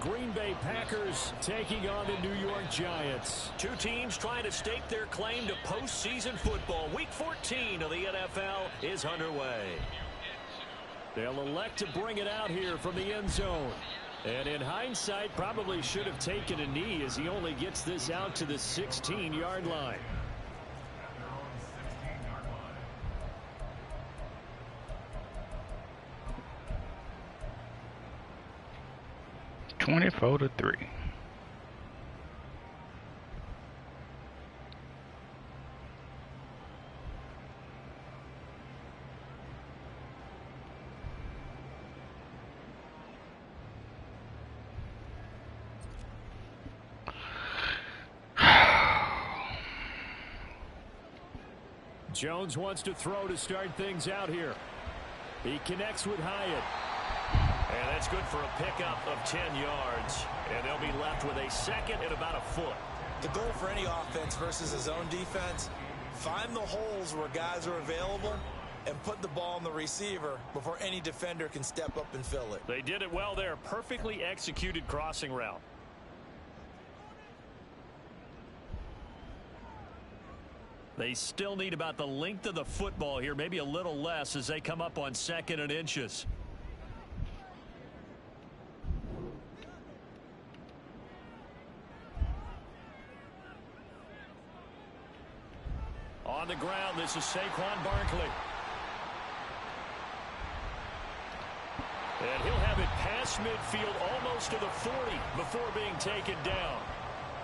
Green Bay Packers taking on the New York Giants. Two teams trying to stake their claim to postseason football. Week 14 of the NFL is underway. They'll elect to bring it out here from the end zone. And in hindsight, probably should have taken a knee as he only gets this out to the 16-yard line. $24 to 3. Jones wants to throw to start things out here. He connects with Hyatt. And that's good for a pickup of 10 yards. And they'll be left with a second and about a foot. The goal for any offense versus a zone defense, find the holes where guys are available and put the ball on the receiver before any defender can step up and fill it. They did it well there. Perfectly executed crossing route. They still need about the length of the football here, maybe a little less as they come up on 2nd and inches. On the ground, this is Saquon Barkley. And he'll have it past midfield almost to the 40 before being taken down.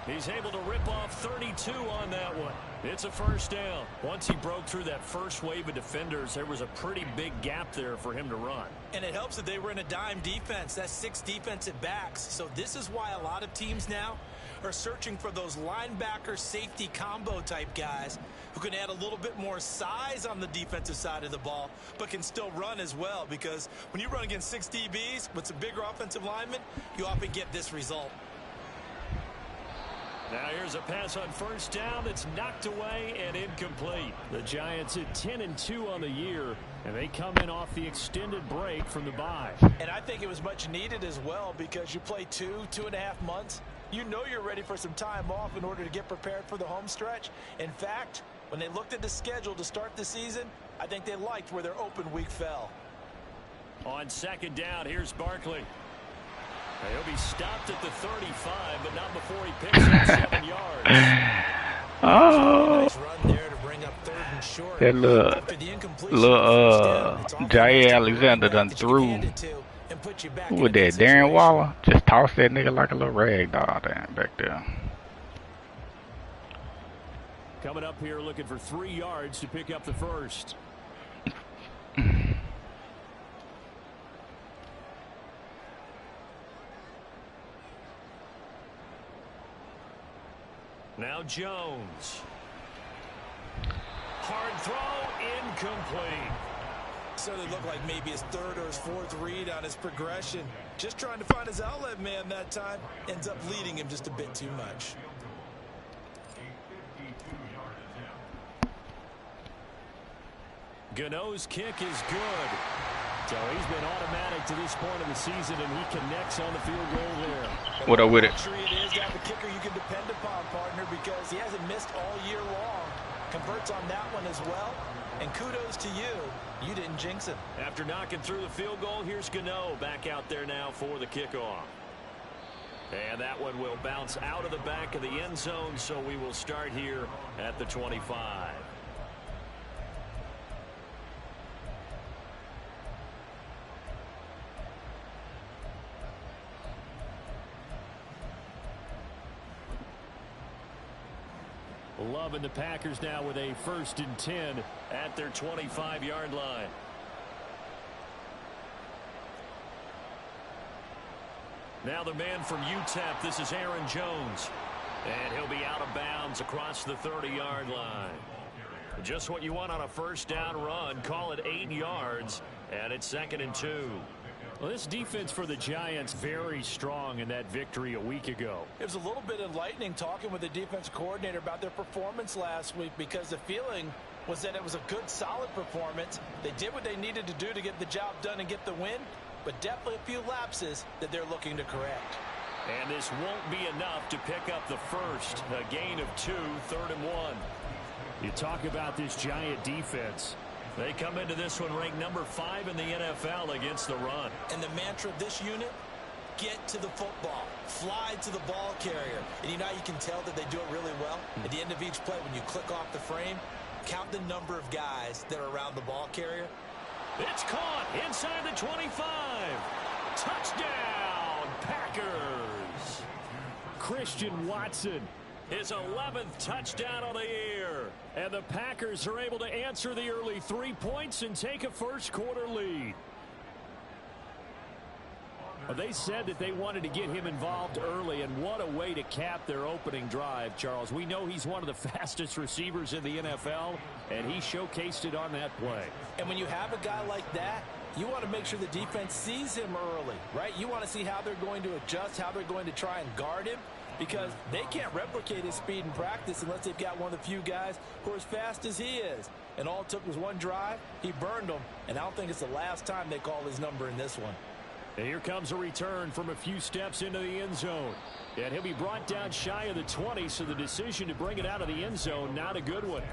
He's able to rip off 32 on that one. It's a first down. Once he broke through that first wave of defenders, there was a pretty big gap there for him to run. And it helps that they were in a dime defense. That's 6 defensive backs. So this is why a lot of teams now are searching for those linebacker safety combo type guys who can add a little bit more size on the defensive side of the ball, but can still run as well, because when you run against 6 DBs with some bigger offensive linemen, you often get this result. Now here's a pass on first down that's knocked away and incomplete. The Giants at 10-2 on the year, and they come in off the extended break from the bye. And I think it was much needed as well, because you play 2.5 months. You know you're ready for some time off in order to get prepared for the home stretch. In fact, when they looked at the schedule to start the season, I think they liked where their open week fell. On 2nd down, here's Barkley. He'll be stopped at the 35, but not before he picks up 7 yards. Oh, Nice run there to bring up 3rd and short. that little Jair Alexander done threw. Who was that, Darren Waller? Just tossed that nigga like a little rag doll down back there. Coming up here looking for 3 yards to pick up the first. Now Jones. Hard throw, incomplete. So it looked like maybe his 3rd or his 4th read on his progression. Just trying to find his outlet man that time. Ends up leading him just a bit too much. Gano's kick is good. So he's been automatic to this point of the season, and he connects on the field goal there. What up with it? Luxury it is to have a kicker you can depend upon, partner, because he hasn't missed all year long. Converts on that one as well. And kudos to you. You didn't jinx him. After knocking through the field goal, here's Gano back out there now for the kickoff. And that one will bounce out of the back of the end zone, so we will start here at the 25. Loving the Packers now with a 1st and 10 at their 25-yard line. Now the man from UTEP, this is Aaron Jones. And he'll be out of bounds across the 30-yard line. Just what you want on a first down run. Call it 8 yards, and it's 2nd and 2. Well, this defense for the Giants very strong in that victory a week ago. It was a little bit enlightening talking with the defensive coordinator about their performance last week, because the feeling was that it was a good, solid performance. They did what they needed to do to get the job done and get the win, but definitely a few lapses that they're looking to correct. And this won't be enough to pick up the first. A gain of 2, 3rd and 1. You talk about this Giant defense. They come into this one ranked number 5 in the NFL against the run. And the mantra of this unit, get to the football. Fly to the ball carrier. And you know you can tell that they do it really well? At the end of each play, when you click off the frame, count the number of guys that are around the ball carrier. It's caught inside the 25. Touchdown, Packers. Christian Watson. His 11th touchdown of the year. And the Packers are able to answer the early 3 points and take a first-quarter lead. They said that they wanted to get him involved early, and what a way to cap their opening drive, Charles. We know he's one of the fastest receivers in the NFL, and he showcased it on that play. And when you have a guy like that, you want to make sure the defense sees him early, right? You want to see how they're going to adjust, how they're going to try and guard him, because they can't replicate his speed in practice unless they've got one of the few guys who are as fast as he is. And all it took was one drive. He burned them, and I don't think it's the last time they call his number in this one. And here comes a return from a few steps into the end zone. And he'll be brought down shy of the 20, so the decision to bring it out of the end zone, not a good one.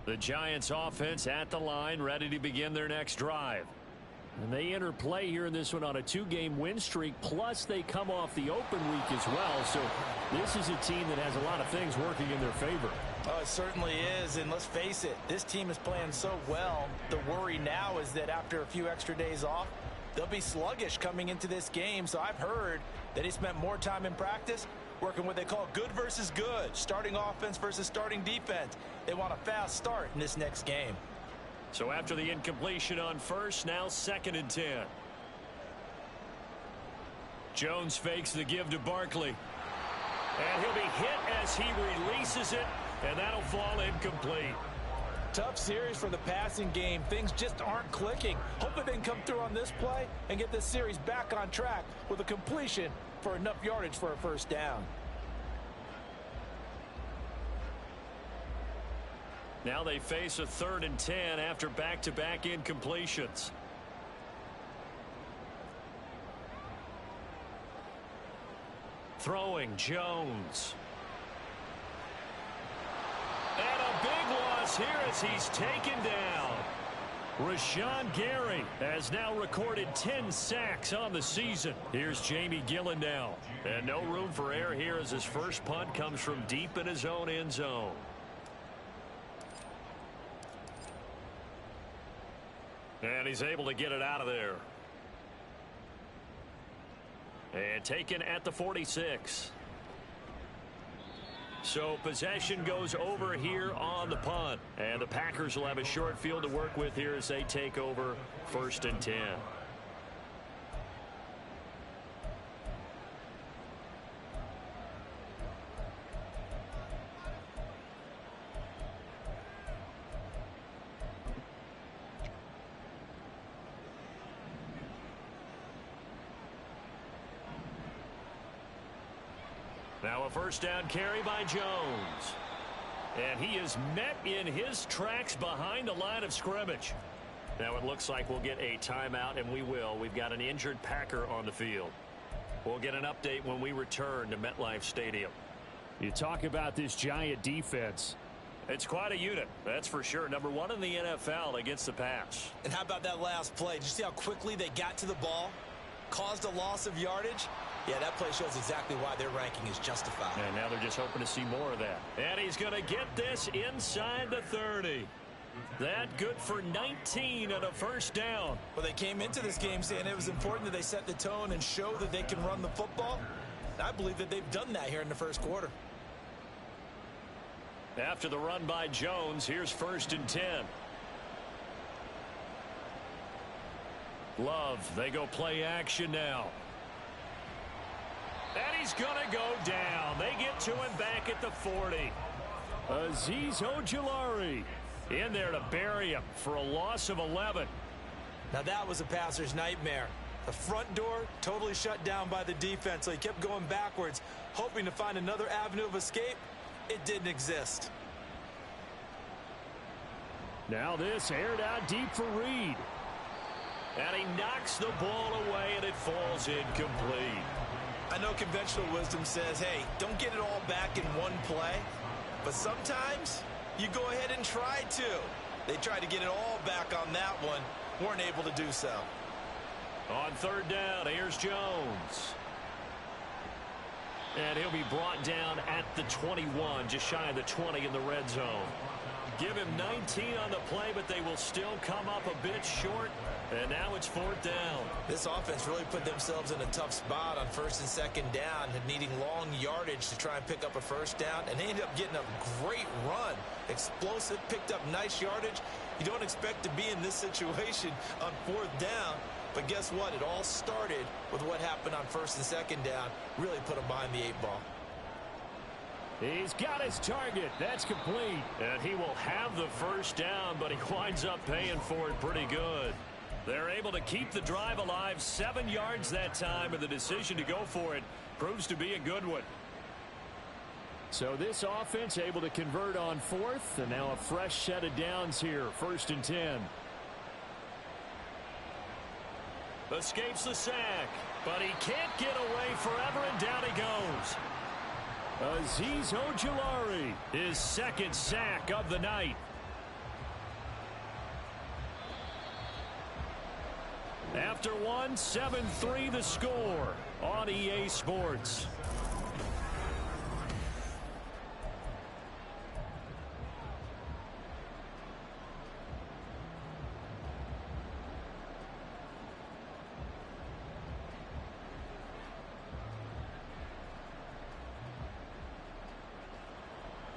The Giants offense at the line, ready to begin their next drive. And they enter play here in this one on a 2-game win streak, plus they come off the open week as well. So this is a team that has a lot of things working in their favor. Oh, it certainly is, and let's face it, this team is playing so well. The worry now is that after a few extra days off, they'll be sluggish coming into this game. So I've heard that he spent more time in practice working what they call good versus good, starting offense versus starting defense. They want a fast start in this next game. So after the incompletion on first, now 2nd and 10. Jones fakes the give to Barkley. And he'll be hit as he releases it, and that'll fall incomplete. Tough series for the passing game. Things just aren't clicking. Hopefully they can come through on this play and get this series back on track with a completion for enough yardage for a first down. Now they face a 3rd and 10 after back-to-back incompletions. Throwing Jones. And a big loss here as he's taken down. Rashawn Gary has now recorded 10 sacks on the season. Here's Jamie Gillen now. And no room for error here as his first punt comes from deep in his own end zone. And he's able to get it out of there. And taken at the 46. So possession goes over here on the punt. And the Packers will have a short field to work with here as they take over 1st and 10. Now a first down carry by Jones. And he is met in his tracks behind the line of scrimmage. Now it looks like we'll get a timeout, and we will. We've got an injured Packer on the field. We'll get an update when we return to MetLife Stadium. You talk about this Giant defense. It's quite a unit, that's for sure. Number 1 in the NFL against the pass. And how about that last play? Did you see how quickly they got to the ball? Caused a loss of yardage? Yeah, that play shows exactly why their ranking is justified. And now they're just hoping to see more of that. And he's going to get this inside the 30. That good for 19 and a first down. Well, they came into this game saying it was important that they set the tone and show that they can run the football. I believe that they've done that here in the first quarter. After the run by Jones, here's 1st and 10. Love, they go play action now. And he's going to go down. They get to him back at the 40. Azeez Ojulari in there to bury him for a loss of 11. Now that was a passer's nightmare. The front door totally shut down by the defense, so he kept going backwards, hoping to find another avenue of escape. It didn't exist. Now this aired out deep for Reed. And he knocks the ball away, and it falls incomplete. I know conventional wisdom says, hey, don't get it all back in one play. But sometimes you go ahead and try to. They tried to get it all back on that one. Weren't able to do so. On third down, here's Jones. And he'll be brought down at the 21, just shy of the 20 in the red zone. Give him 19 on the play, but they will still come up a bit short. And now it's fourth down. This offense really put themselves in a tough spot on first and second down, needing long yardage to try and pick up a first down. And they ended up getting a great run. Explosive, picked up nice yardage. You don't expect to be in this situation on fourth down. But guess what? It all started with what happened on first and second down. Really put them behind the 8 ball. He's got his target. That's complete. And he will have the first down, but he winds up paying for it pretty good. They're able to keep the drive alive, 7 yards that time, and the decision to go for it proves to be a good one. So this offense able to convert on fourth, and now a fresh set of downs here, 1st and 10. Escapes the sack, but he can't get away forever, and down he goes. Azeez Ojulari, his 2nd sack of the night. After one, 7-3 the score on EA Sports.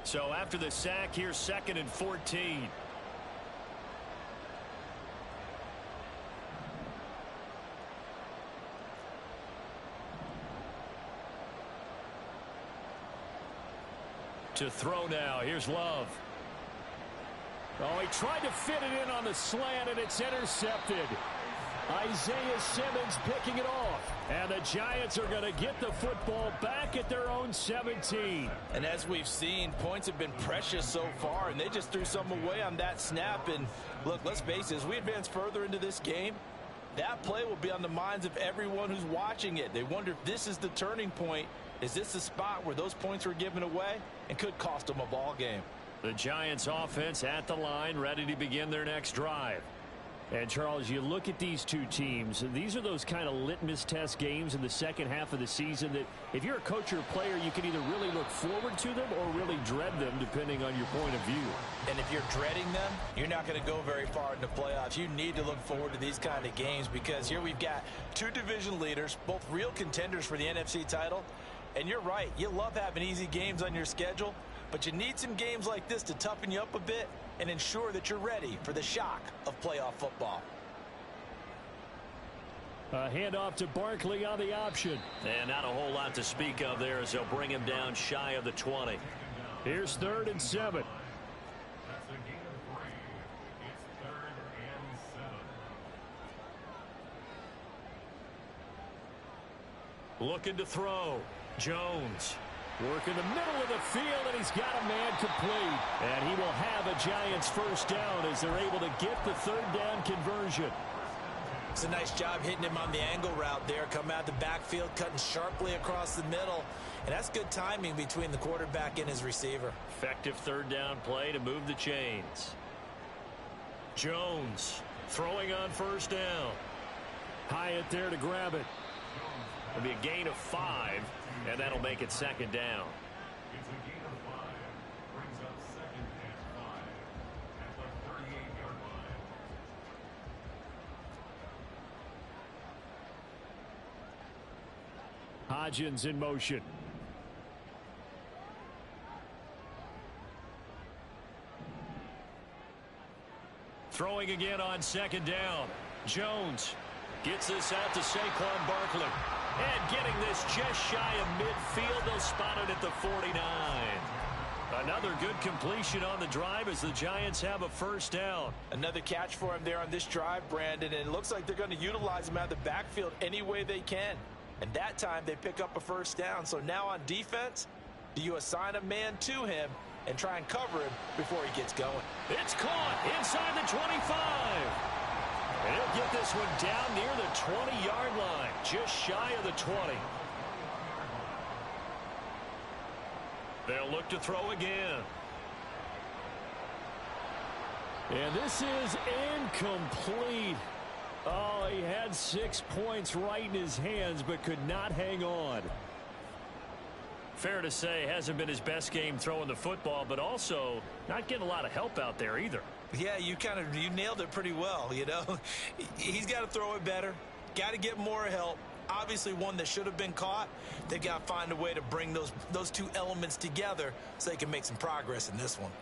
So after the sack, here's 2nd and 14. To throw now. Here's Love. Oh, he tried to fit it in on the slant, and it's intercepted. Isaiah Simmons picking it off. And the Giants are going to get the football back at their own 17. And as we've seen, points have been precious so far, and they just threw some away on that snap. And look, let's face it, as we advance further into this game, that play will be on the minds of everyone who's watching it. They wonder if this is the turning point. Is this the spot where those points were given away and could cost them a ball game? The Giants offense at the line, ready to begin their next drive. And Charles, you look at these two teams, and these are those kind of litmus test games in the second half of the season that if you're a coach or a player, you can either really look forward to them or really dread them, depending on your point of view. And if you're dreading them, you're not going to go very far in the playoffs. You need to look forward to these kind of games, because here we've got 2 division leaders, both real contenders for the NFC title. And you're right, you love having easy games on your schedule, but you need some games like this to toughen you up a bit and ensure that you're ready for the shock of playoff football. A handoff to Barkley on the option. And not a whole lot to speak of there as they'll bring him down shy of the 20. Here's 3rd and 7. Looking to throw. Jones. Work in the middle of the field, and he's got a man complete. And he will have a Giants first down as they're able to get the 3rd down conversion. It's a nice job hitting him on the angle route there. Come out the backfield, cutting sharply across the middle. And that's good timing between the quarterback and his receiver. Effective 3rd down play to move the chains. Jones throwing on 1st down. Hyatt there to grab it. It'll be a gain of 5, and that'll make it 2nd down. It's a gain of 5. Brings up 2nd and 5 at the 38-yard line. Hodgins in motion. Throwing again on 2nd down. Jones gets this out to Saquon Barkley. And getting this just shy of midfield, they'll spot it at the 49. Another good completion on the drive as the Giants have a first down. Another catch for him there on this drive, Brandon, and it looks like they're going to utilize him out of the backfield any way they can. And that time they pick up a first down. So now on defense, do you assign a man to him and try and cover him before he gets going? It's caught inside the 25. And he'll get this one down near the 20-yard line, just shy of the 20. They'll look to throw again. And this is incomplete. Oh, he had 6 points right in his hands, but could not hang on. Fair to say, hasn't been his best game throwing the football, but also not getting a lot of help out there either. Yeah, you nailed it pretty well, you know. He's got to throw it better, got to get more help. Obviously one that should have been caught. They got to find a way to bring those two elements together so they can make some progress in this one.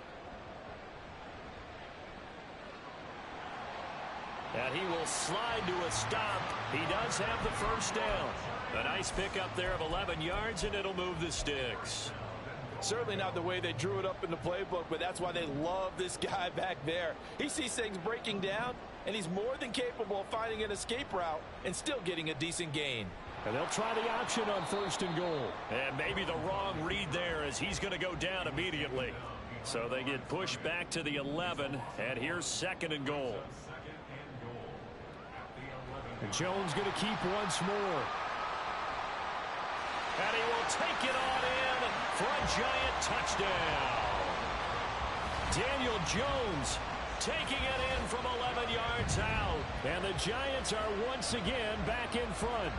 And he will slide to a stop. He does have the first down. A nice pickup there of 11 yards, and it'll move the sticks. Certainly not the way they drew it up in the playbook, but that's why they love this guy back there. He sees things breaking down, and he's more than capable of finding an escape route and still getting a decent gain. And they'll try the option on 1st and goal. And maybe the wrong read there as he's going to go down immediately. So they get pushed back to the 11, and here's 2nd and goal. And Jones going to keep once more. And he will take it on in for a giant touchdown. Daniel Jones taking it in from 11 yards out. And the Giants are once again back in front.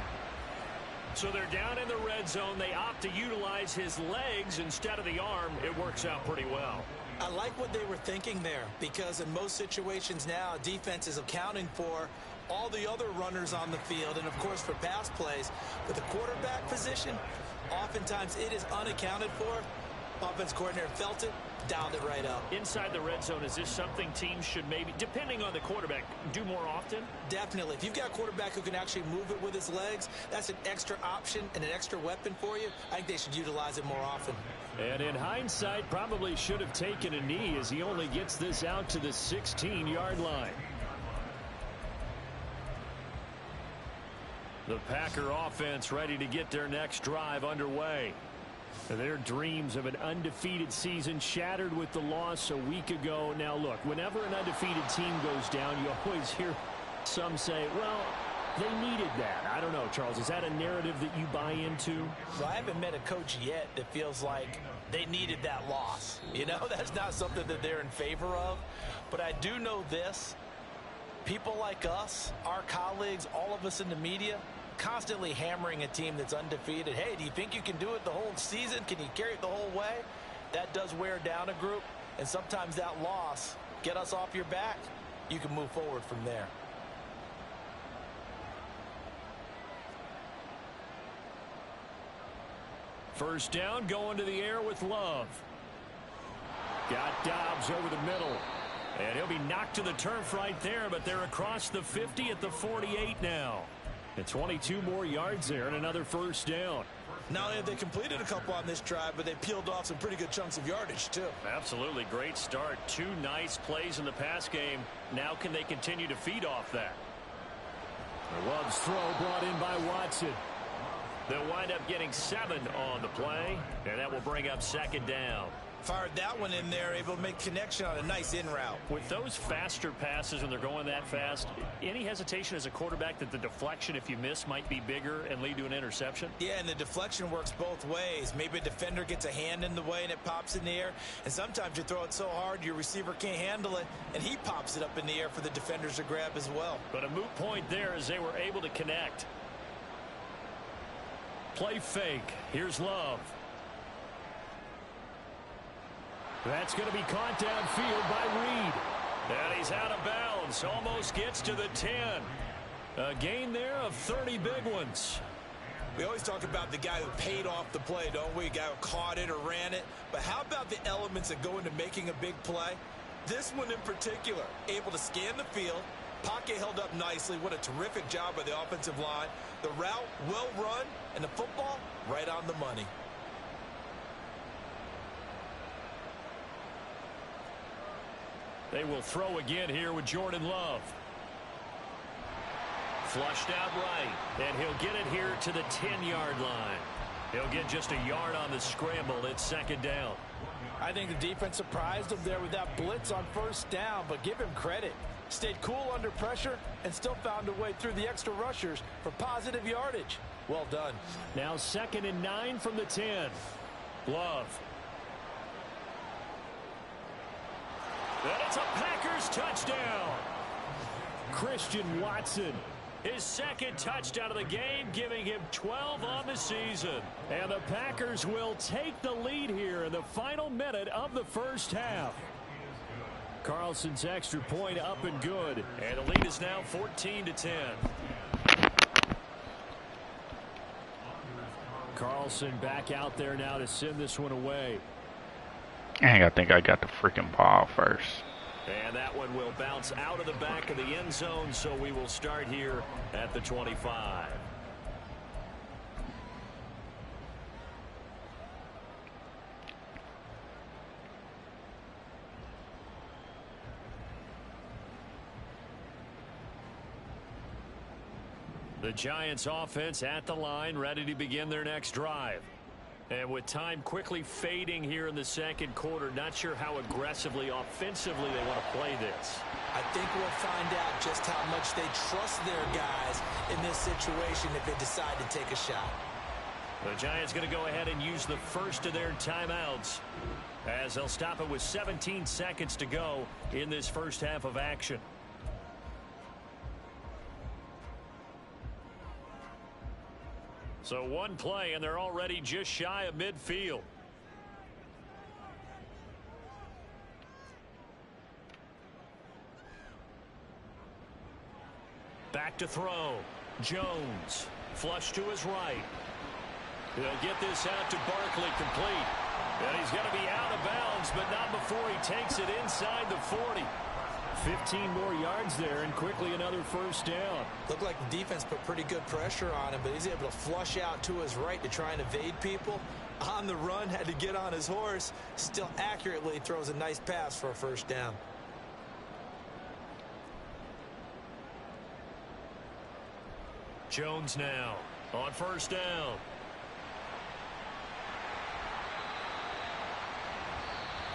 So they're down in the red zone. They opt to utilize his legs instead of the arm. It works out pretty well. I like what they were thinking there, because in most situations now, defense is accounting for all the other runners on the field and, of course, for pass plays. But the quarterback position, oftentimes it is unaccounted for. Offense coordinator felt it, dialed it right up. Inside the red zone, is this something teams should maybe, depending on the quarterback, do more often? Definitely. If you've got a quarterback who can actually move it with his legs, that's an extra option and an extra weapon for you. I think they should utilize it more often. And in hindsight, probably should have taken a knee as he only gets this out to the 16-yard line. The Packer offense ready to get their next drive underway. Their dreams of an undefeated season shattered with the loss a week ago. Now, look, whenever an undefeated team goes down, you always hear some say, well, they needed that. I don't know, Charles. Is that a narrative that you buy into? So I haven't met a coach yet that feels like they needed that loss. You know, that's not something that they're in favor of. But I do know this. People like us, our colleagues, all of us in the media, constantly hammering a team that's undefeated. Hey, do you think you can do it the whole season? Can you carry it the whole way? That does wear down a group, and sometimes that loss, get us off your back, you can move forward from there. First down, going to the air with Love. Got Dobbs over the middle. And he'll be knocked to the turf right there, but they're across the 50 at the 48 now. And 22 more yards there and another first down. Not only have they completed a couple on this drive, but they peeled off some pretty good chunks of yardage, too. Absolutely great start. 2 nice plays in the pass game. Now can they continue to feed off that? Love's throw brought in by Watson. They'll wind up getting 7 on the play, and that will bring up 2nd down. Fired that one in there, able to make connection on a nice in route. With those faster passes when they're going that fast, any hesitation as a quarterback that the deflection, if you miss, might be bigger and lead to an interception? Yeah, and the deflection works both ways. Maybe a defender gets a hand in the way and it pops in the air. And sometimes you throw it so hard your receiver can't handle it, and he pops it up in the air for the defenders to grab as well. But a moot point there as they were able to connect. Play fake. Here's Love. That's going to be caught downfield by Reed. And he's out of bounds. Almost gets to the 10. A gain there of 30 big ones. We always talk about the guy who paid off the play, don't we? A guy who caught it or ran it. But how about the elements that go into making a big play? This one in particular, able to scan the field. Pocket held up nicely. What a terrific job by the offensive line. The route, well run, and the football, right on the money. They will throw again here with Jordan Love. Flushed out right, and he'll get it here to the 10-yard line. He'll get just a yard on the scramble. It's second down. I think the defense surprised him there with that blitz on first down, but give him credit. Stayed cool under pressure and still found a way through the extra rushers for positive yardage. Well done. Now 2nd and 9 from the 10. Love. And it's a Packers touchdown. Christian Watson. His second touchdown of the game, giving him 12 on the season. And the Packers will take the lead here in the final minute of the first half. Carlson's extra point up and good. And the lead is now 14-10. Carlson back out there now to send this one away. Dang, I think I got the freaking ball first. And that one will bounce out of the back of the end zone, so we will start here at the 25. The Giants offense at the line, ready to begin their next drive. And with time quickly fading here in the second quarter, not sure how aggressively, offensively they want to play this. I think we'll find out just how much they trust their guys in this situation if they decide to take a shot. The Giants going to go ahead and use the first of their timeouts as they'll stop it with 17 seconds to go in this first half of action. So one play, and they're already just shy of midfield. Back to throw. Jones. Flush to his right. He'll get this out to Barkley, complete. And he's going to be out of bounds, but not before he takes it inside the 40. 15 more yards there, and quickly another first down. Looked like the defense put pretty good pressure on him, but he's able to flush out to his right to try and evade people. On the run, had to get on his horse. Still accurately throws a nice pass for a first down. Jones now on first down.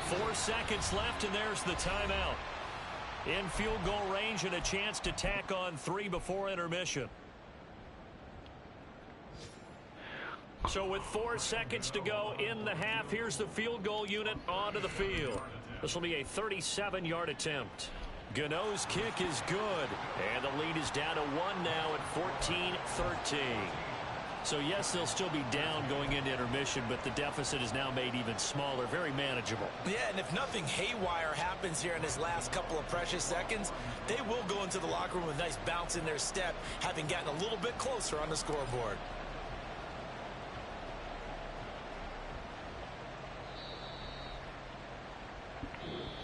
Four seconds left, and there's the timeout. In field goal range and a chance to tack on 3 before intermission. So with 4 seconds to go in the half, here's the field goal unit onto the field. This will be a 37-yard attempt. Gano's kick is good, and the lead is down to 1 now at 14-13. So yes, they'll still be down going into intermission, but the deficit is now made even smaller, very manageable. Yeah, and if nothing haywire happens here in his last couple of precious seconds, they will go into the locker room with a nice bounce in their step, having gotten a little bit closer on the scoreboard.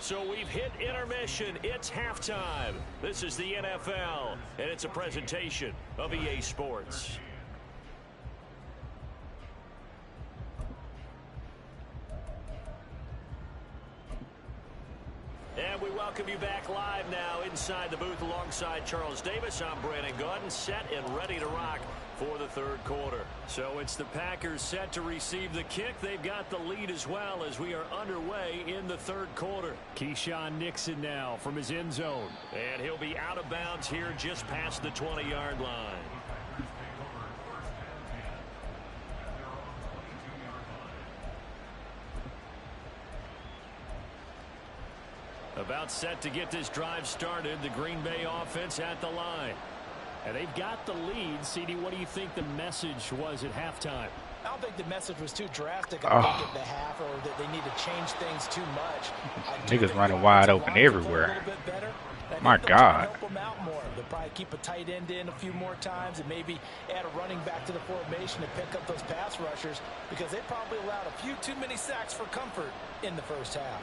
So we've hit intermission. It's halftime. This is the NFL, and it's a presentation of EA Sports. And we welcome you back live now inside the booth alongside Charles Davis. I'm Brandon Gaudin, set and ready to rock for the third quarter. So it's the Packers set to receive the kick. They've got the lead as well as we are underway in the third quarter. Keyshawn Nixon now from his end zone. And he'll be out of bounds here just past the 20-yard line. About set to get this drive started. The Green Bay offense at the line. And they've got the lead. CD, what do you think the message was at halftime? I don't think the message was too drastic. I think at the half, or that they need to change things too much. Niggas running wide open everywhere. My God. Help them out more. They'll probably keep a tight end in a few more times and maybe add a running back to the formation to pick up those pass rushers, because they probably allowed a few too many sacks for comfort in the first half.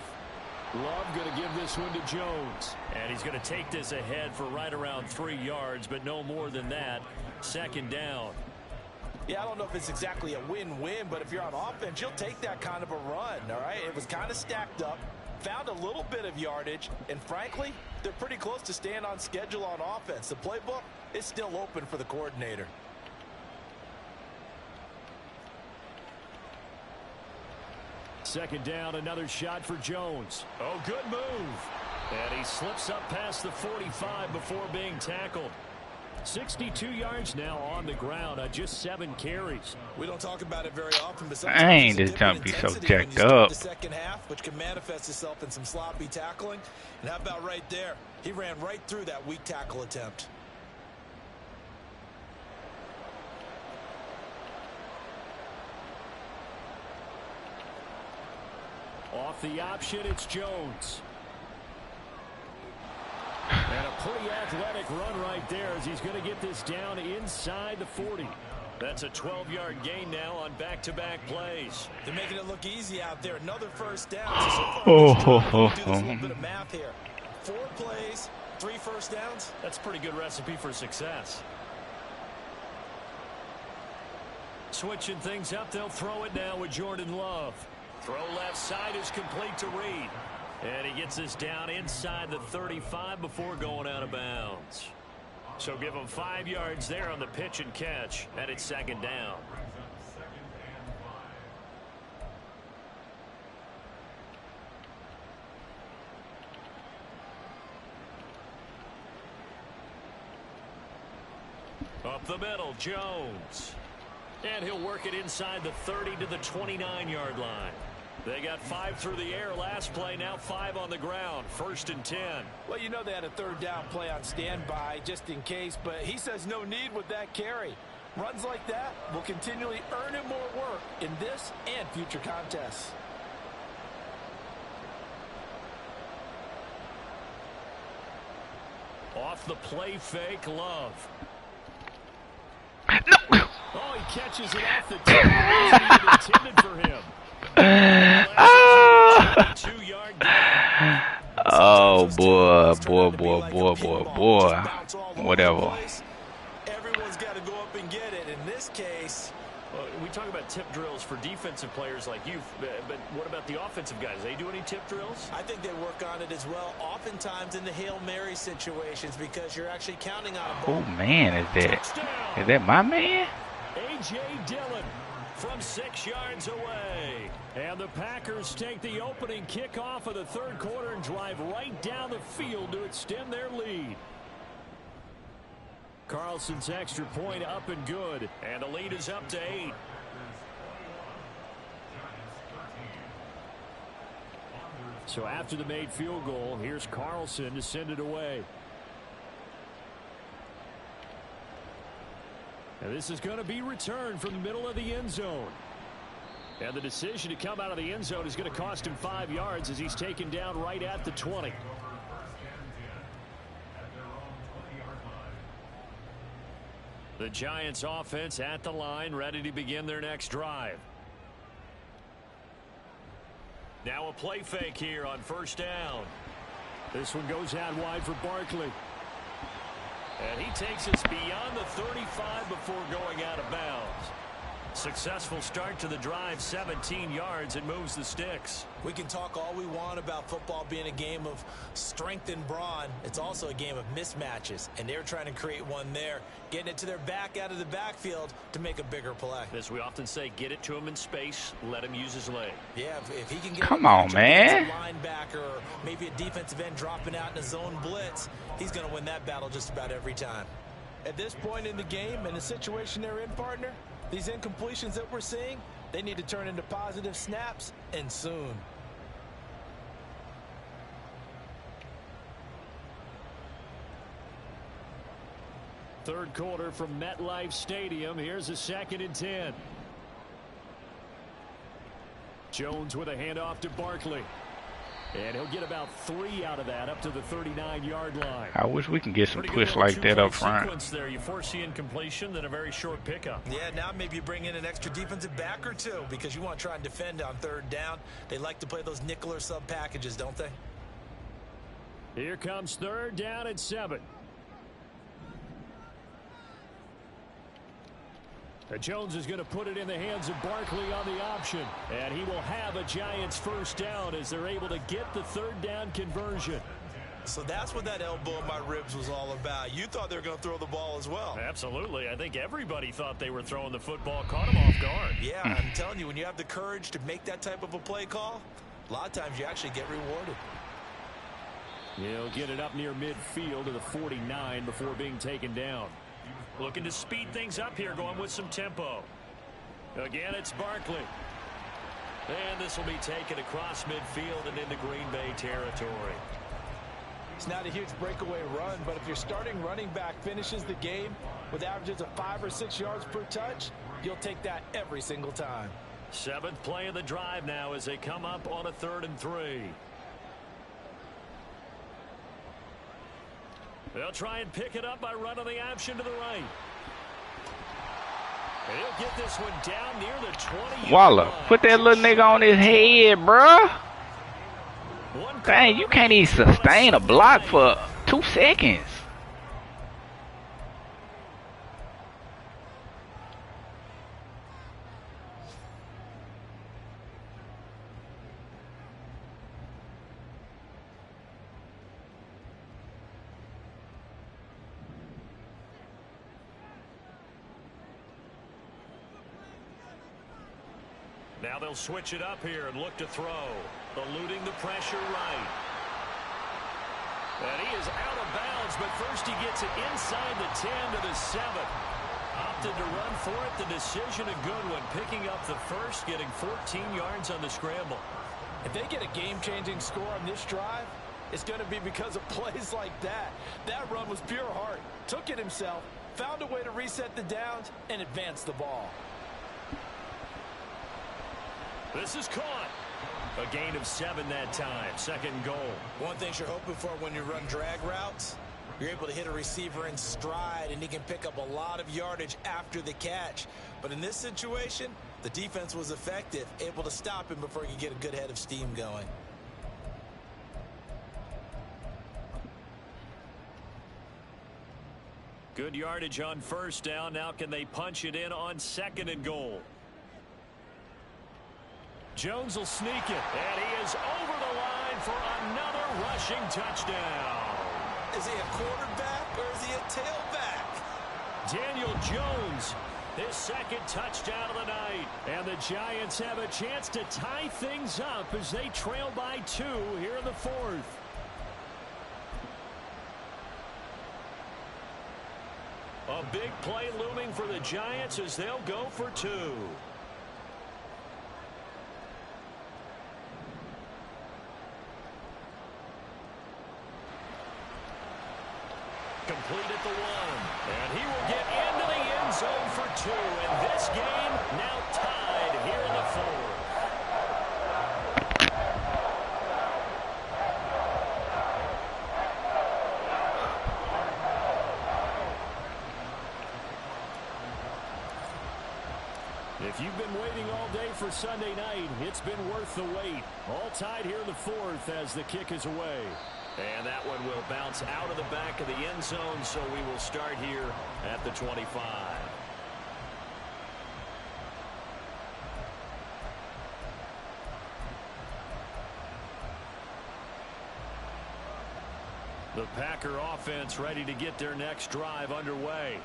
Love going to give this one to Jones. And he's going to take this ahead for right around 3 yards, but no more than that. Second down. Yeah, I don't know if it's exactly a win-win, but if you're on offense, you'll take that kind of a run, all right? It was kind of stacked up. found a little bit of yardage, and frankly, they're pretty close to staying on schedule on offense. The playbook is still open for the coordinator. Second down, another shot for Jones. Oh, good move. And he slips up past the 45 before being tackled. 62 yards now on the ground on just 7 carries. We don't talk about it very often, but Dang, this jump be so jacked up. The second half, which can manifest itself in some sloppy tackling. And how about right there? He ran right through that weak tackle attempt. Off the option, it's Jones. And a pretty athletic run right there as he's going to get this down inside the 40. That's a 12-yard gain now on back-to-back plays. They're making it look easy out there. Another first down. Oh, Do this little bit of math here. 4 plays, 3 first downs. That's a pretty good recipe for success. Switching things up, they'll throw it now with Jordan Love. Throw left side is complete to Reed. And he gets this down inside the 35 before going out of bounds. So give him 5 yards there on the pitch and catch, and it's second down. Up the middle, Jones. And he'll work it inside the 30 to the 29-yard line. They got 5 through the air last play, now 5 on the ground. 1st and 10. Well, you know they had a third down play on standby just in case, but he says no need with that carry. Runs like that will continually earn him more work in this and future contests. Off the play fake, Love. No. Oh, he catches it off the tip. It wasn't even intended for him. Oh boy. Whatever. Everyone's got to go up and get it. In this case, we talk about tip drills for defensive players like you, but what about the offensive guys? They do any tip drills? I think they work on it as well, oftentimes in the Hail Mary situations, because you're actually counting on a ball. Oh man, is that my man? A.J. Dillon from 6 yards away. And the Packers take the opening kickoff of the third quarter and drive right down the field to extend their lead. Carlson's extra point up and good. And the lead is up to 8. So after the made field goal, here's Carlson to send it away. And this is going to be returned from the middle of the end zone. And the decision to come out of the end zone is going to cost him 5 yards as he's taken down right at the 20. The Giants offense at the line, ready to begin their next drive. Now a play fake here on 1st down. This one goes out wide for Barkley. And he takes us beyond the 35 before going out of bounds. Successful start to the drive, 17 yards, and moves the sticks. We can talk all we want about football being a game of strength and brawn. It's also a game of mismatches, and they're trying to create one there, getting it to their back out of the backfield to make a bigger play. As we often say, get it to him in space, let him use his leg. Yeah, if he can get Come on, man. a linebacker or maybe a defensive end dropping out in a zone blitz, he's going to win that battle just about every time. At this point in the game and the situation they're in, partner, these incompletions that we're seeing, they need to turn into positive snaps, and soon. Third quarter from MetLife Stadium. Here's a 2nd and 10. Jones with a handoff to Barkley. And he'll get about 3 out of that up to the 39-yard line. I wish we can get some push like that up front. There. You force the incompletion, then a very short pickup. Yeah, now maybe you bring in an extra defensive back or two because you want to try and defend on 3rd down. They like to play those nickel or sub packages, don't they? Here comes 3rd down and 7. Jones is going to put it in the hands of Barkley on the option. And he will have a Giants first down as they're able to get the third down conversion. So that's what that elbow in my ribs was all about. You thought they were going to throw the ball as well. Absolutely. I think everybody thought they were throwing the football, caught him off guard. Yeah, I'm telling you, when you have the courage to make that type of a play call, a lot of times you actually get rewarded. He'll get it up near midfield to the 49 before being taken down. Looking to speed things up here, going with some tempo. Again, it's Barkley. And this will be taken across midfield and into Green Bay territory. It's not a huge breakaway run, but if your starting running back finishes the game with averages of 5 or 6 yards per touch, you'll take that every single time. 7th play of the drive now as they come up on a 3rd and 3. They'll try and pick it up by running the option to the right. And he'll get this one down near the 20. Waller, put that little nigga on his head, bruh. Dang, you can't even sustain a block for 2 seconds. Now they'll switch it up here and look to throw. Eluding the pressure right. And he is out of bounds, but first he gets it inside the 10 to the 7. Opted to run for it. The decision a good one. Picking up the first, getting 14 yards on the scramble. If they get a game-changing score on this drive, it's going to be because of plays like that. That run was pure heart. Took it himself, found a way to reset the downs, and advance the ball. This is caught. A gain of 7 that time. 2nd goal. One thing you're hoping for when you run drag routes, you're able to hit a receiver in stride, and he can pick up a lot of yardage after the catch. But in this situation, the defense was effective, able to stop him before he could get a good head of steam going. Good yardage on 1st down. Now can they punch it in on 2nd and goal? Jones will sneak it. And he is over the line for another rushing touchdown. Is he a quarterback or is he a tailback? Daniel Jones, his 2nd touchdown of the night. And the Giants have a chance to tie things up as they trail by 2 here in the 4th. A big play looming for the Giants as they'll go for 2. Complete at the 1. And he will get into the end zone for 2. And this game now tied here in the 4th. If you've been waiting all day for Sunday night, it's been worth the wait. All tied here in the 4th as the kick is away. And that one will bounce out of the back of the end zone, so we will start here at the 25. The Packer offense ready to get their next drive underway.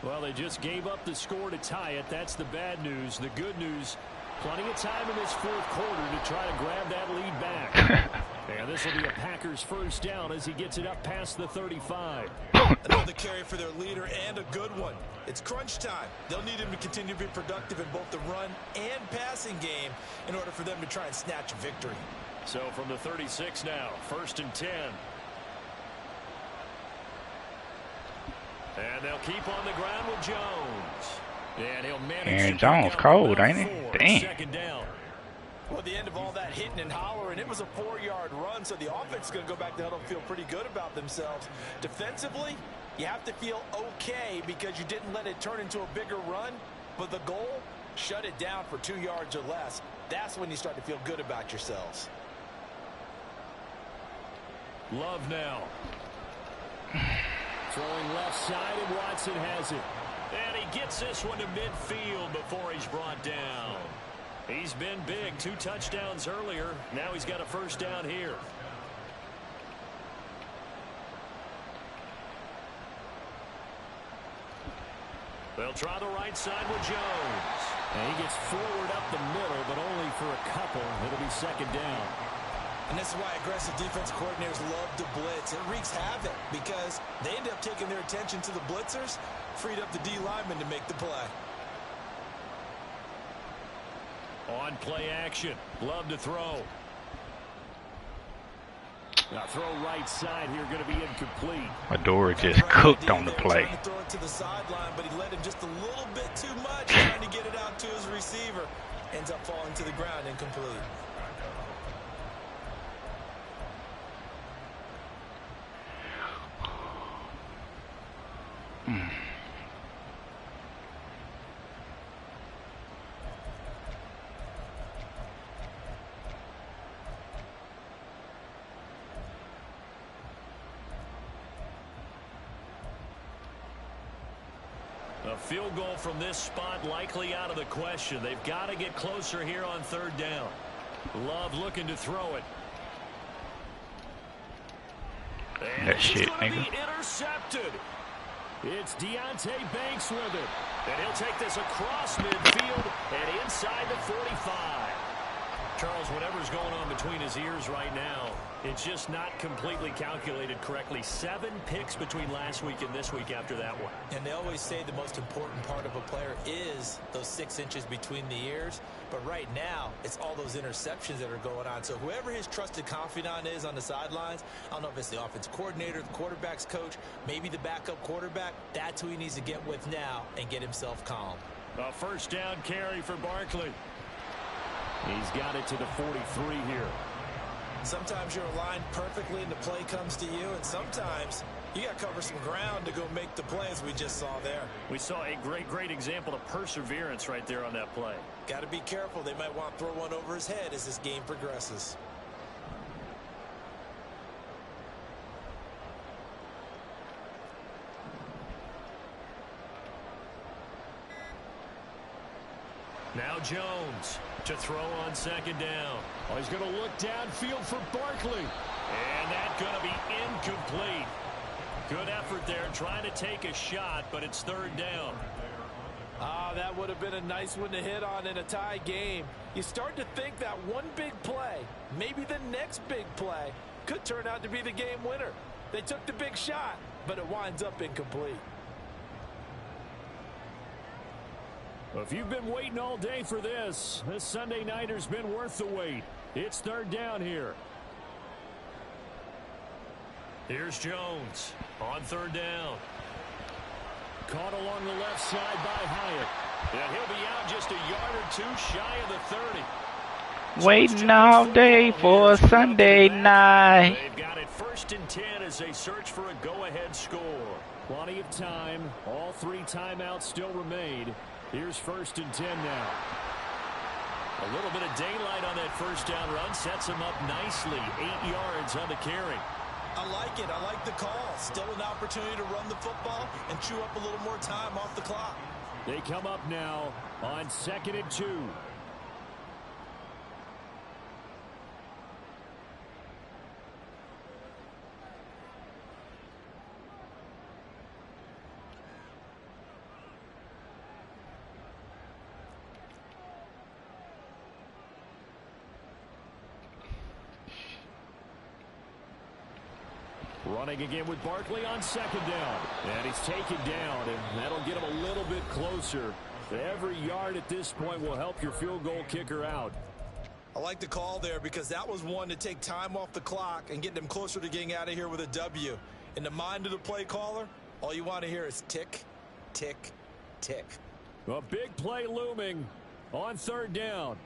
Well, they just gave up the score to tie it. That's the bad news. The good news, plenty of time in this 4th quarter to try to grab that lead back. And this will be a Packers first down as he gets it up past the 35. Another carry for their leader and a good one. It's crunch time. They'll need him to continue to be productive in both the run and passing game in order for them to try and snatch a victory. So from the 36 now, 1st and 10. And they'll keep on the ground with Jones. And he'll manage Aaron Jones cold, ain't he? Damn. 2nd down. Well, at the end of all that hitting and hollering, it was a 4-yard run, so the offense is going to go back to huddle and feel pretty good about themselves. Defensively, you have to feel okay because you didn't let it turn into a bigger run, but the goal, shut it down for 2 yards or less. That's when you start to feel good about yourselves. Love now. Throwing left side, and Watson has it. And he gets this one to midfield before he's brought down. He's been big. 2 touchdowns earlier. Now he's got a first down here. They'll try the right side with Jones. And he gets forward up the middle, but only for a couple. It'll be second down. And this is why aggressive defense coordinators love to blitz. It wreaks havoc because they end up taking their attention to the blitzers, freed up the D lineman to make the play. On play action. Love to throw. Now throw right side here, going to be incomplete. Adora just cooked on the play. Trying to throw it to the sideline, but he led him just a little bit too much, trying to get it out to his receiver. Ends up falling to the ground, incomplete. A field goal from this spot likely out of the question. They've got to get closer here on third down. Love looking to throw it. And that shit, nigga. nigga. Be intercepted. It's Deontay Banks with it. And he'll take this across midfield and inside the 45. Charles, whatever's going on between his ears right now, it's just not completely calculated correctly. 7 picks between last week and this week after that one. And they always say the most important part of a player is those 6 inches between the ears. But right now, it's all those interceptions that are going on. So whoever his trusted confidant is on the sidelines, I don't know if it's the offense coordinator, the quarterback's coach, maybe the backup quarterback, that's who he needs to get with now and get himself calm. A first down carry for Barkley. He's got it to the 43 here. Sometimes you're aligned perfectly and the play comes to you, and sometimes you got to cover some ground to go make the play, as we just saw there. We saw a great example of perseverance right there on that play. Got to be careful. They might want to throw one over his head as this game progresses. Now Jones to throw on second down. Oh, he's going to look downfield for Barkley. And that's going to be incomplete. Good effort there trying to take a shot, but it's third down. Ah, that would have been a nice one to hit on in a tie game. You start to think that one big play, maybe the next big play, could turn out to be the game winner. They took the big shot, but it winds up incomplete. Well, if you've been waiting all day for this Sunday nighter's been worth the wait. It's third down here. Here's Jones on third down. Caught along the left side by Hyatt. And he'll be out just a yard or 2 shy of the 30. Waiting all day for a Sunday night. They've got it 1st and 10 as they search for a go-ahead score. Plenty of time. All 3 timeouts still remain. Here's 1st and 10 now. A little bit of daylight on that first down run sets him up nicely. 8 yards on the carry. I like it. I like the call. Still an opportunity to run the football and chew up a little more time off the clock. They come up now on 2nd and 2. Running again with Barkley on second down. And he's taken down, and that'll get him a little bit closer. Every yard at this point will help your field goal kicker out. I like the call there because that was one to take time off the clock and get them closer to getting out of here with a W. In the mind of the play caller, all you want to hear is tick, tick, tick. A big play looming on third down.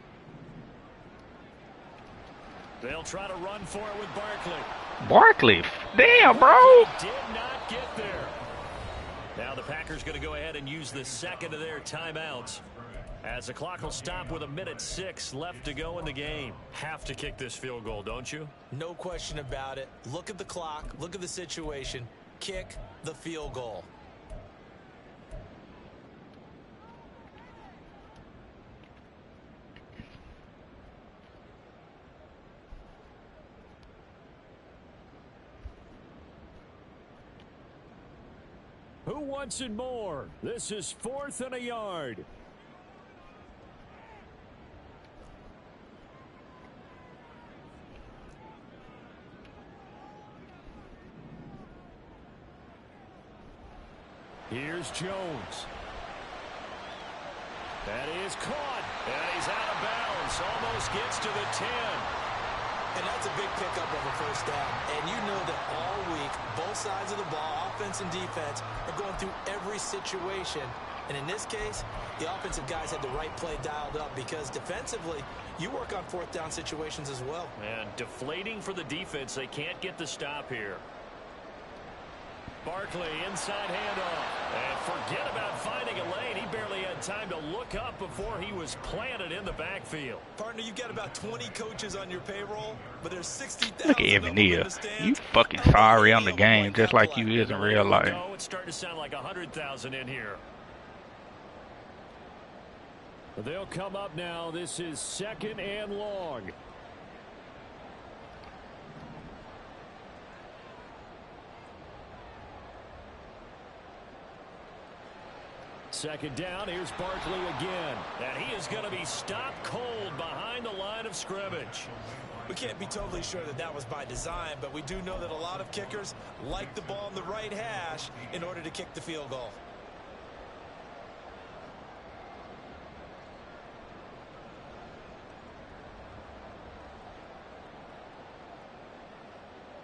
They'll try to run for it with Barkley. Barkley, damn, bro. Did not get there. Now the Packers going to go ahead and use the second of their timeouts, as the clock will stop with 1:06 left to go in the game. Have to kick this field goal, don't you? No question about it. Look at the clock. Look at the situation. Kick the field goal. Who wants it more? This is 4th and a yard. Here's Jones. That is caught. And he's out of bounds. Almost gets to the 10. And that's a big pickup of a first down. And you know that all week, both sides of the ball, offense and defense, are going through every situation. And in this case, the offensive guys had the right play dialed up because defensively, you work on 4th down situations as well. And deflating for the defense. They can't get the stop here. Barkley, inside handoff. And forget about finding a lane. He barely had time to look up before he was planted in the backfield. Partner, you've got about 20 coaches on your payroll, but there's 60,000 Look at Evan Neal. You fucking sorry on the game just like you is in real life. It's starting to sound like 100,000 in here. They'll come up now. This is 2nd and long. Second down, here's Barkley again. And he is going to be stopped cold behind the line of scrimmage. We can't be totally sure that that was by design, but we do know that a lot of kickers like the ball in the right hash in order to kick the field goal.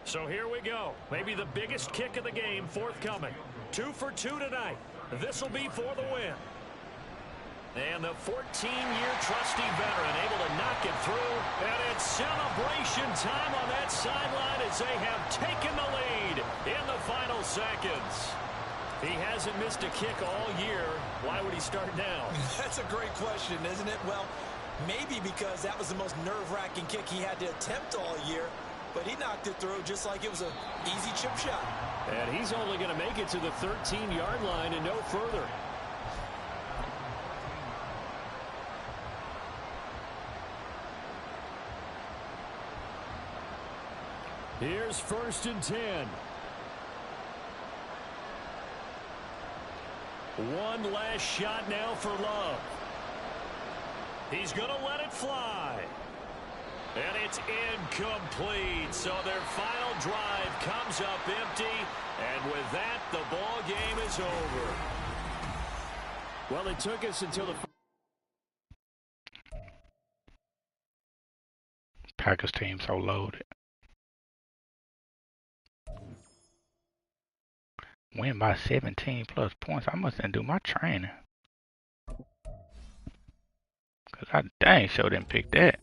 So here we go. Maybe the biggest kick of the game forthcoming. 2 for 2 tonight. This will be for the win. And the 14-year trusty veteran able to knock it through. And it's celebration time on that sideline as they have taken the lead in the final seconds. He hasn't missed a kick all year. Why would he start now? That's a great question, isn't it? Well, maybe because that was the most nerve-wracking kick he had to attempt all year. But he knocked it through just like it was an easy chip shot. And he's only going to make it to the 13-yard line and no further. Here's 1st and 10. One last shot now for Love. He's going to let it fly. And it's incomplete. So their final drive comes up empty. And with that, the ball game is over. Well, it took us until the Packers team so loaded. Win by 17 plus points. I must didn't do my training. Cause I dang sure didn't pick that.